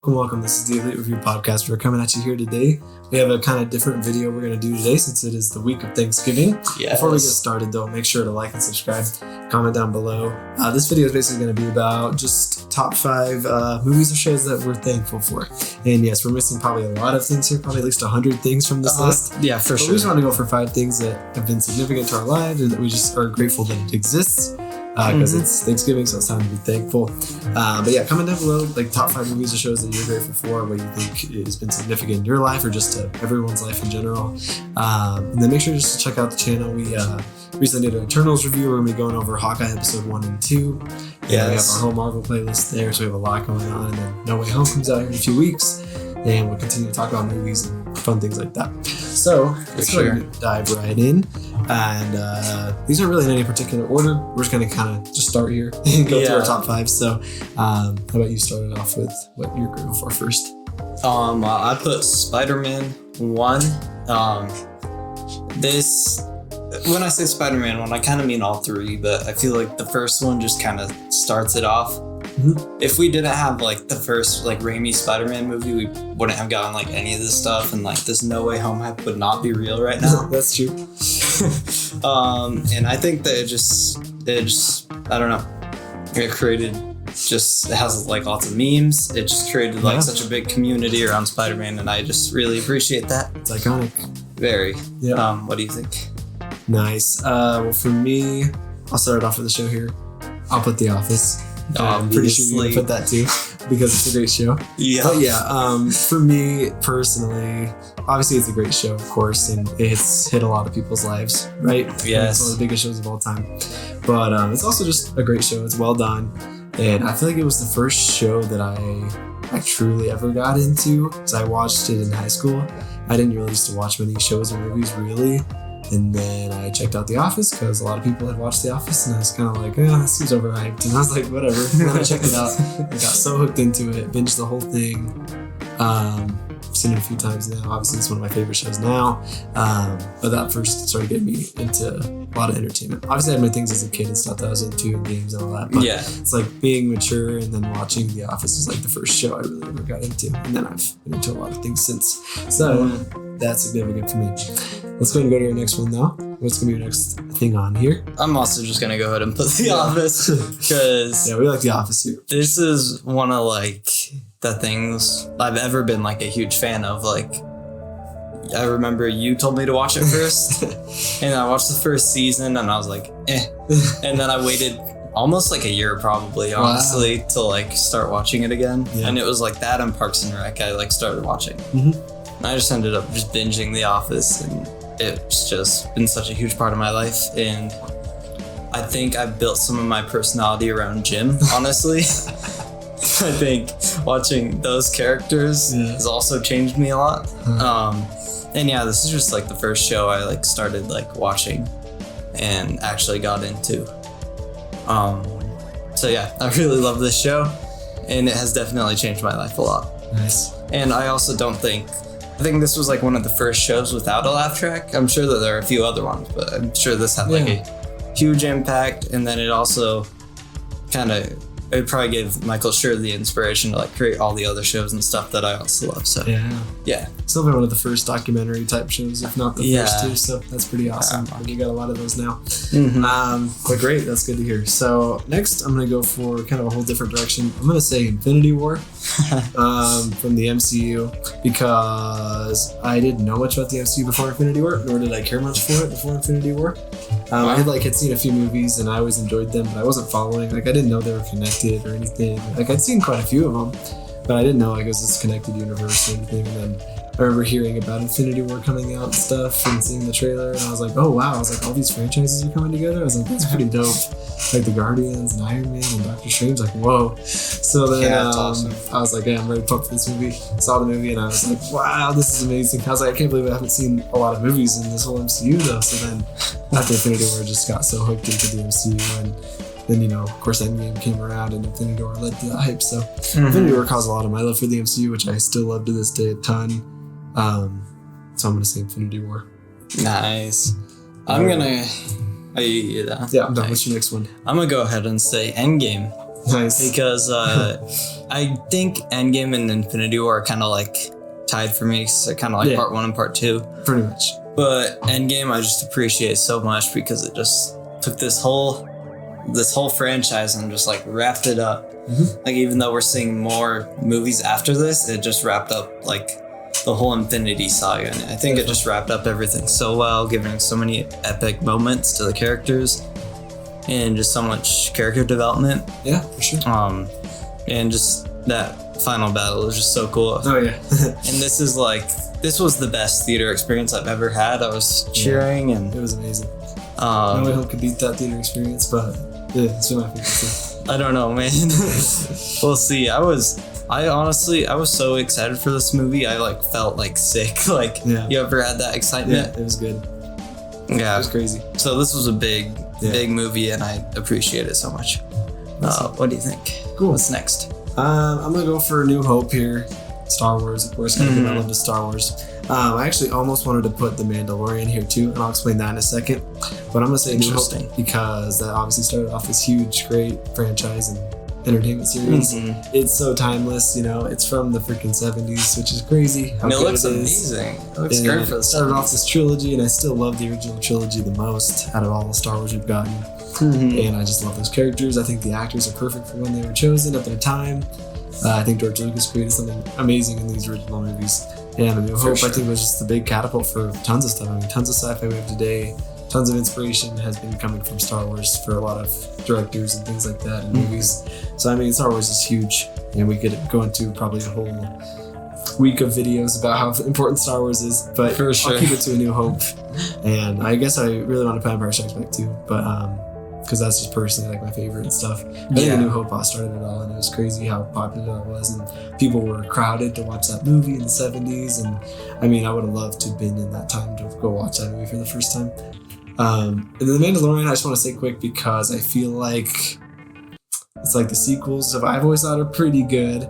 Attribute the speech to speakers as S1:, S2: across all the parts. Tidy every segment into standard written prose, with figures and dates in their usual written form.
S1: Welcome. This is the ELEET REView Podcast. We're coming at you here today. We have a kind of different video we're going to do today since it is the week of Thanksgiving.
S2: Yes.
S1: Before we get started though, make sure to like and subscribe, comment down below. This video is basically going to be about just top 5 movies or shows that we're thankful for. And yes, we're missing probably a lot of things here, probably at least 100 things from this list.
S2: Yeah, for
S1: But
S2: sure.
S1: we just want to go for 5 things that have been significant to our lives and that we just are grateful that it exists. Because it's Thanksgiving, so it's time to be thankful. But yeah, comment down below, like top 5 movies or shows that you're grateful for, what you think has been significant in your life or just to everyone's life in general. And then make sure just to check out the channel. We recently did an Eternals review where we're going to be going over Hawkeye episode 1 and 2. Yeah, we have our whole Marvel playlist there, so we have a lot going on. And then No Way Home comes out here in a few weeks, and we'll continue to talk about movies and fun things like that. So let's go ahead and dive right in. And these aren't really in any particular order. We're just going to kind of just start here and go through our top 5. So how about you started off with what you're grateful for first?
S2: I put Spider-Man 1. When I say Spider-Man 1, I kind of mean all 3, but I feel like the first one just kind of starts it off. Mm-hmm. If we didn't have like the first like Raimi Spider-Man movie, we wouldn't have gotten like any of this stuff, and like this No Way Home hype would not be real right now.
S1: That's true.
S2: And I think that it just I don't know, it has like lots of memes. It just created like such a big community around Spider-Man, and I just really appreciate that.
S1: It's iconic.
S2: Very.
S1: Yeah.
S2: What do you think?
S1: Nice. Well, for me, I'll start off with the show here. I'll put The Office. I'm pretty sure you're gonna put that too, because it's a great show.
S2: Yeah.
S1: But yeah, for me personally, obviously it's a great show, of course, and it's hit a lot of people's lives, right?
S2: Yes.
S1: It's one of the biggest shows of all time. But it's also just a great show. It's well done. And I feel like it was the first show that I truly ever got into, because I watched it in high school. I didn't really used to watch many shows or movies, really. And then I checked out The Office because a lot of people had watched The Office, and I was kind of like, that seems overhyped. And I was like, whatever. And then I checked it out. I got so hooked into it, binged the whole thing. I've seen it a few times now. Obviously, it's one of my favorite shows now. But that first started getting me into a lot of entertainment. Obviously, I had my things as a kid and stuff that I was into, and games and all that. But it's like being mature and then watching The Office is like the first show I really ever got into. And then I've been into a lot of things since. So that's significant for me. Let's go ahead and go to our next one now. What's going to be your next thing on here?
S2: I'm also just going to go ahead and put The Office because
S1: we like The Office here.
S2: This is one of like the things I've ever been like a huge fan of. Like, I remember you told me to watch it first and I watched the first season and I was like, and then I waited almost like a year probably, honestly, to like start watching it again. Yeah. And it was like that and Parks and Rec I like started watching. Mm-hmm. And I just ended up just binging The Office, and it's just been such a huge part of my life. And I think I've built some of my personality around Jim, honestly. I think watching those characters has also changed me a lot. And yeah, this is just like the first show I like started like watching and actually got into. So yeah, I really love this show, and it has definitely changed my life a lot.
S1: Nice.
S2: And I also I think this was like one of the first shows without a laugh track. I'm sure that there are a few other ones, but I'm sure this had like a huge impact. And then it also it probably gave Michael Schur the inspiration to like create all the other shows and stuff that I also love. So yeah.
S1: Still been one of the first documentary type shows, if not the first two. So that's pretty awesome. You got a lot of those now. Mm-hmm. But great, that's good to hear. So next, I'm gonna go for kind of a whole different direction. I'm gonna say Infinity War from the MCU, because I didn't know much about the MCU before Infinity War, nor did I care much for it before Infinity War. I had seen a few movies and I always enjoyed them, but I wasn't following. Like, I didn't know they were connected or anything. Like, I'd seen quite a few of them, but I didn't know like it was this connected universe or anything. And then I remember hearing about Infinity War coming out and stuff and seeing the trailer, and I was like, oh wow, I was like, all these franchises are coming together. I was like, that's pretty dope. Like the Guardians and Iron Man and Doctor Strange, like whoa. So then
S2: that's awesome.
S1: I was like, I'm ready to pumped for this movie. Saw the movie and I was like, wow, this is amazing. I was like, I can't believe I haven't seen a lot of movies in this whole MCU though. So then after Infinity War, I just got so hooked into the MCU, and then, of course, Endgame came around and Infinity War led to that hype. So Infinity War caused a lot of my love for the MCU, which I still love to this day a ton. So I'm going to say Infinity War.
S2: Nice. I'm going to...
S1: Yeah, I'm done. What's your next one?
S2: I'm going to go ahead and say Endgame.
S1: Nice.
S2: Because I think Endgame and Infinity War are kind of like tied for me. So kind of like part 1 and part 2.
S1: Pretty much.
S2: But Endgame I just appreciate so much because it just took this whole franchise and just like wrapped it up. Mm-hmm. Like even though we're seeing more movies after this, it just wrapped up like the whole Infinity Saga, and I think it just wrapped up everything so well, giving so many epic moments to the characters and just so much character development.
S1: Yeah, for sure.
S2: And just that final battle was just so cool.
S1: Oh yeah.
S2: And this was the best theater experience I've ever had. I was cheering and
S1: it was amazing. No way home could beat that theater experience, but yeah, it's been my favorite too.
S2: I don't know, man. We'll see. I honestly was so excited for this movie. I like felt like sick. Like, you ever had that excitement?
S1: Yeah, it was good.
S2: Yeah,
S1: it was crazy.
S2: So this was a big movie, and I appreciate it so much. What do you think?
S1: Cool.
S2: What's next?
S1: I'm gonna go for New Hope here. Star Wars, of course. Gotta give my love to Star Wars. I actually almost wanted to put The Mandalorian here too, and I'll explain that in a second. But I'm gonna say New Hope because that obviously started off this huge, great franchise and entertainment series. Mm-hmm. It's so timeless, you know. It's from the freaking 70s, which is crazy.
S2: And it looks amazing. It looks great for the
S1: started off this trilogy, and I still love the original trilogy the most out of all the Star Wars we've gotten. Mm-hmm. And I just love those characters. I think the actors are perfect for when they were chosen at their time. I think George Lucas created something amazing in these original movies. And A New Hope, I think, was just the big catapult for tons of stuff. I mean, tons of sci-fi we have today. Tons of inspiration has been coming from Star Wars for a lot of directors and things like that in movies. So, I mean, Star Wars is huge. And we could go into probably a whole week of videos about how important Star Wars is. But
S2: for sure,
S1: I'll keep it to A New Hope. And I guess I really want to put Empire Strikes Back too. But, because that's just personally like my favorite and stuff. I think A New Hope started it all, and it was crazy how popular it was, and people were crowded to watch that movie in the 70s. And I mean, I would have loved to have been in that time to go watch that movie for the first time. And then The Mandalorian, I just want to say quick because I feel like it's like the sequels I've always thought are pretty good.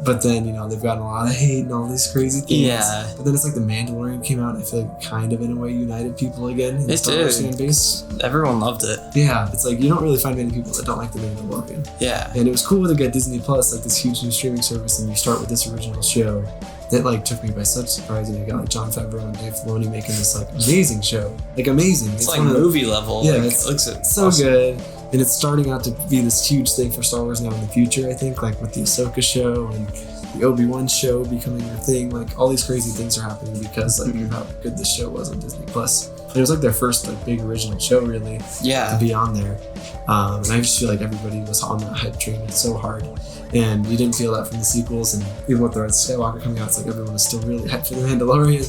S1: But then, you know, they've gotten a lot of hate and all these crazy things.
S2: Yeah.
S1: But then it's like The Mandalorian came out, and I feel like it kind of in a way united people again in the
S2: It
S1: Star Wars
S2: did.
S1: fan base.
S2: Everyone loved it.
S1: Yeah, it's like you don't really find many people that don't like The Mandalorian.
S2: Yeah.
S1: And it was cool to get Disney Plus, like this huge new streaming service, and you start with this original show. That like took me by such surprise, and you got like Jon Favreau and Dave Filoni making this like amazing show. Like amazing.
S2: It's like movie level.
S1: Yeah,
S2: like,
S1: it
S2: looks
S1: so
S2: awesome.
S1: good. And it's starting out to be this huge thing for Star Wars now in the future, I think, like with the Ahsoka show and the Obi-Wan show becoming a thing. Like all these crazy things are happening because like of how good this show was on Disney Plus. And it was like their first like big original show really to be on there. And I just feel like everybody was on that hype train so hard. And you didn't feel that from the sequels, and even with The Rise of Skywalker coming out, it's like everyone was still really hyped for The Mandalorian.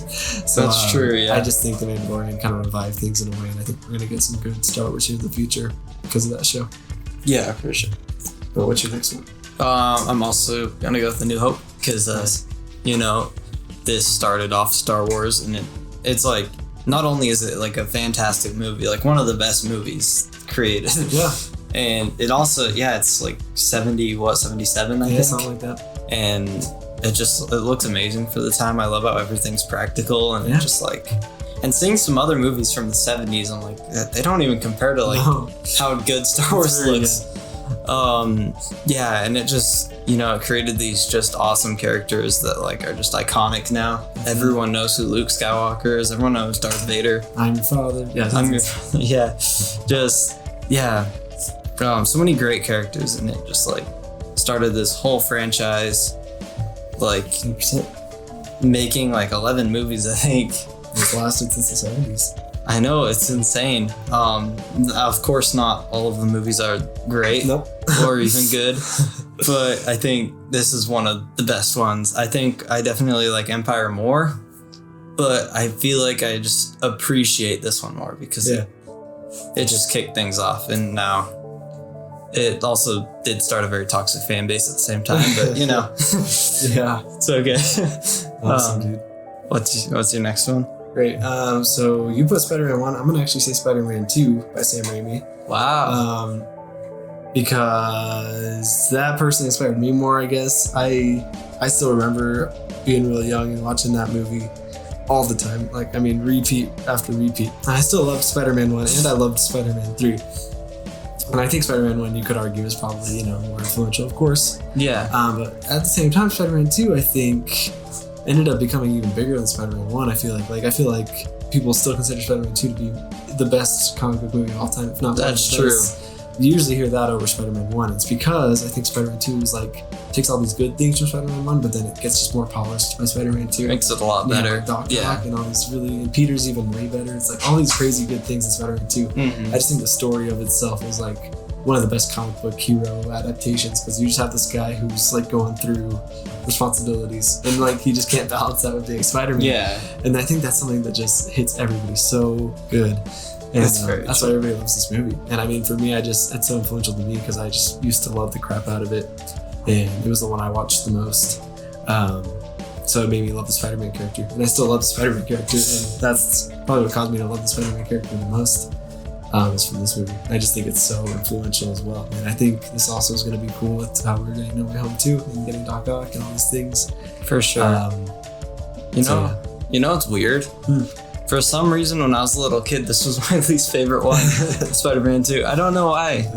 S1: So
S2: that's true, yeah.
S1: I just think The Mandalorian kind of revived things in a way, and I think we're going to get some good Star Wars here in the future because of that show.
S2: Yeah, for sure.
S1: But what's your next one?
S2: I'm also going to go with The New Hope because, you know, this started off Star Wars, and it's like, not only is it like a fantastic movie, like one of the best movies created.
S1: Yeah.
S2: And it also, it's like 77, I think.
S1: Something like that.
S2: And it looks amazing for the time. I love how everything's practical and just like, and seeing some other movies from the 70s, I'm like, they don't even compare to like how good Star Wars looks. And it just, you know, it created these just awesome characters that like are just iconic now. Everyone knows who Luke Skywalker is. Everyone knows Darth Vader.
S1: I'm your father. Yeah.
S2: I'm your so many great characters, and it just like started this whole franchise, like
S1: 100%.
S2: making like 11 movies, I think.
S1: It's lasted since the 70s.
S2: I know, it's insane. Of course, not all of the movies are great or even good, but I think this is one of the best ones. I think I definitely like Empire more, but I feel like I just appreciate this one more because it just kicked things off, and now it also did start a very toxic fan base at the same time, but you know, it's okay.
S1: Awesome, dude.
S2: What's your next one?
S1: Great. So you put Spider-Man 1. I'm gonna actually say Spider-Man 2 by Sam Raimi.
S2: Wow.
S1: Because that personally inspired me more, I guess. I still remember being really young and watching that movie all the time. Like, I mean, repeat after repeat. I still loved Spider-Man 1 and I loved Spider-Man 3. And I think Spider-Man 1, you could argue, is probably, more influential, of course.
S2: Yeah.
S1: But at the same time, Spider-Man 2, I think, ended up becoming even bigger than Spider-Man 1. I feel like people still consider Spider-Man 2 to be the best comic book movie of all time, if not
S2: That's true.
S1: You usually hear that over Spider-Man 1. It's because I think Spider-Man 2 is takes all these good things from Spider-Man 1, but then it gets just more polished by Spider-Man 2.
S2: Makes it a lot better.
S1: Doc Ock and all these and Peter's even way better. It's all these crazy good things in Spider-Man 2.
S2: Mm-hmm.
S1: I just think the story of itself was one of the best comic book hero adaptations, because you just have this guy who's going through responsibilities and he just can't balance that with being Spider-Man.
S2: Yeah.
S1: And I think that's something that just hits everybody so good. And that's why everybody loves this movie. And I mean, for me, it's so influential to me because I just used to love the crap out of it. And it was the one I watched the most. So it made me love the Spider-Man character. And I still love the Spider-Man character. And that's probably what caused me to love the Spider-Man character the most. Is from this movie. I just think it's so influential as well. And I think this also is going to be cool with how we're getting No Way Home too, and getting Doc Ock and all these things.
S2: For sure. It's weird. For some reason, when I was a little kid, this was my least favorite one, Spider-Man 2. I don't know why.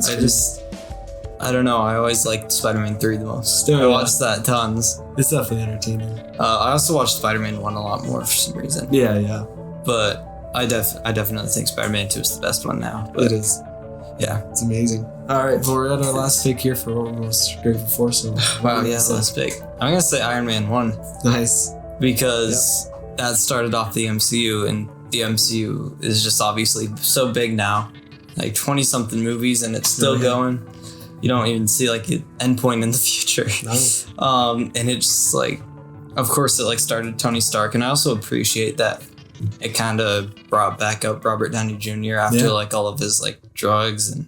S2: I don't know. I always liked Spider-Man 3 the most. I watched that tons.
S1: It's definitely entertaining.
S2: I also watched Spider-Man 1 a lot more for some reason.
S1: Yeah.
S2: But I definitely think Spider-Man 2 is the best one now. But
S1: it is.
S2: Yeah.
S1: It's amazing. All right, well, we're at our last pick here for what we're most grateful for. So
S2: wow, yeah, last pick. I'm going to say Iron Man 1.
S1: Nice.
S2: Because that started off the MCU, and the MCU is just obviously so big now. 20-something movies, and it's still going. You don't even see an end point in the future.
S1: No.
S2: And it's of course it started Tony Stark, and I also appreciate that it kind of brought back up Robert Downey Jr. after all of his drugs and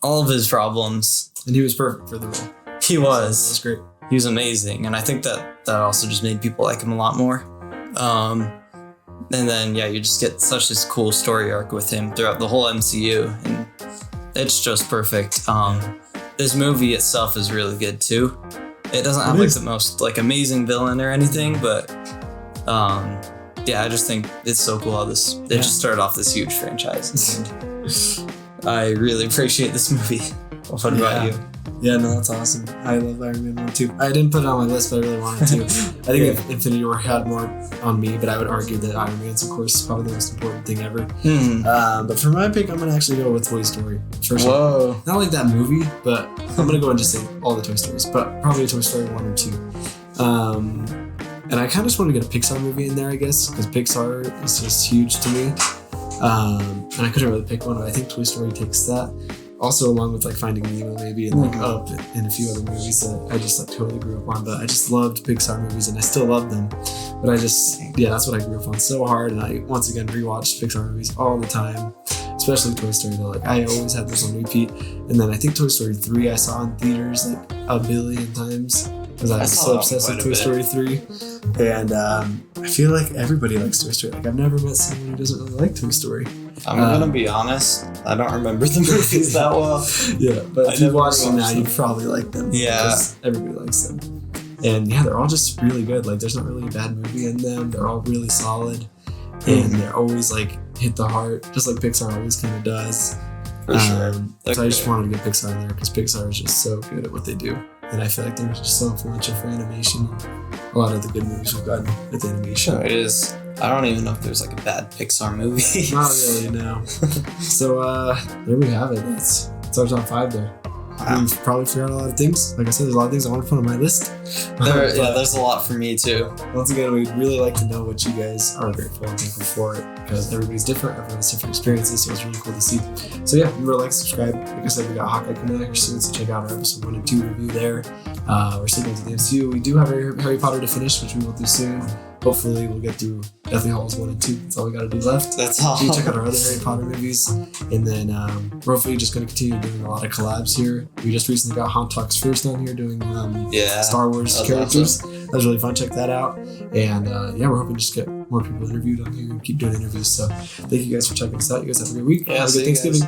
S2: all of his problems.
S1: And he was perfect for the role.
S2: He was.
S1: That was great.
S2: He was amazing, and I think that also just made people like him a lot more. And then you just get such this cool story arc with him throughout the whole MCU, and it's just perfect. This movie itself is really good too. It doesn't have the most amazing villain or anything, but I just think it's so cool how they just started off this huge franchise. I really appreciate this movie. What about you?
S1: Yeah, no, that's awesome. I love Iron Man 1 too. I didn't put it on my list, but I really wanted to. I think if Infinity War had more on me, but I would argue that Iron Man's, of course, probably the most important thing ever. But for my pick, I'm going to actually go with Toy Story. For sure.
S2: Whoa.
S1: Not that movie, but I'm going to go and just say all the Toy Stories, but probably Toy Story 1 or 2. And I kind of just want to get a Pixar movie in there, I guess, because Pixar is just huge to me. And I couldn't really pick one, but I think Toy Story takes that. Also, along with Finding Nemo, maybe, and Up, and a few other movies that I just totally grew up on. But I just loved Pixar movies, and I still love them. But that's what I grew up on so hard. And I once again rewatched Pixar movies all the time, especially Toy Story. Though, I always had this on repeat. And then I think Toy Story 3 I saw in theaters a billion times because I was so obsessed with Toy Story 3. And I feel like everybody likes Toy Story. I've never met someone who doesn't really like Toy Story.
S2: I'm gonna be honest, I don't remember the movies that well.
S1: Yeah, but if you watch them now, you probably like them.
S2: Yeah.
S1: Because everybody likes them. And they're all just really good. There's not really a bad movie in them. They're all really solid. And they're always hit the heart, just like Pixar always kind of does.
S2: For sure.
S1: So I just wanted to get Pixar in there because Pixar is just so good at what they do. And I feel like they're just so influential for animation. A lot of the good movies we've gotten with animation.
S2: It is. I don't even know if there's a bad Pixar movie.
S1: Not really, no. So there we have it. That's our top 5 there. We've probably figured out a lot of things. Like I said, there's a lot of things I want to put on my list.
S2: There's a lot for me too.
S1: Once again, we'd really like to know what you guys are grateful and thankful for it, because everybody's different, everyone has different experiences, so it's really cool to see. So yeah, remember to subscribe. Like I said, we got Hawkeye coming out here soon, so check out our episode 1 and 2 review there. We're sticking to the MCU. We do have Harry Potter to finish, which we will do soon. Hopefully we'll get through Deathly Hallows 1 and 2. That's all we got to do left.
S2: That's all.
S1: Check out our other Harry Potter movies. And then we're hopefully just going to continue doing a lot of collabs here. We just recently got Haunt Talks First on here doing Star Wars characters. Awesome. That was really fun. Check that out. And we're hoping to just get more people interviewed on here and keep doing interviews. So thank you guys for checking us out. You guys have a great week.
S2: Yeah,
S1: have a good Thanksgiving.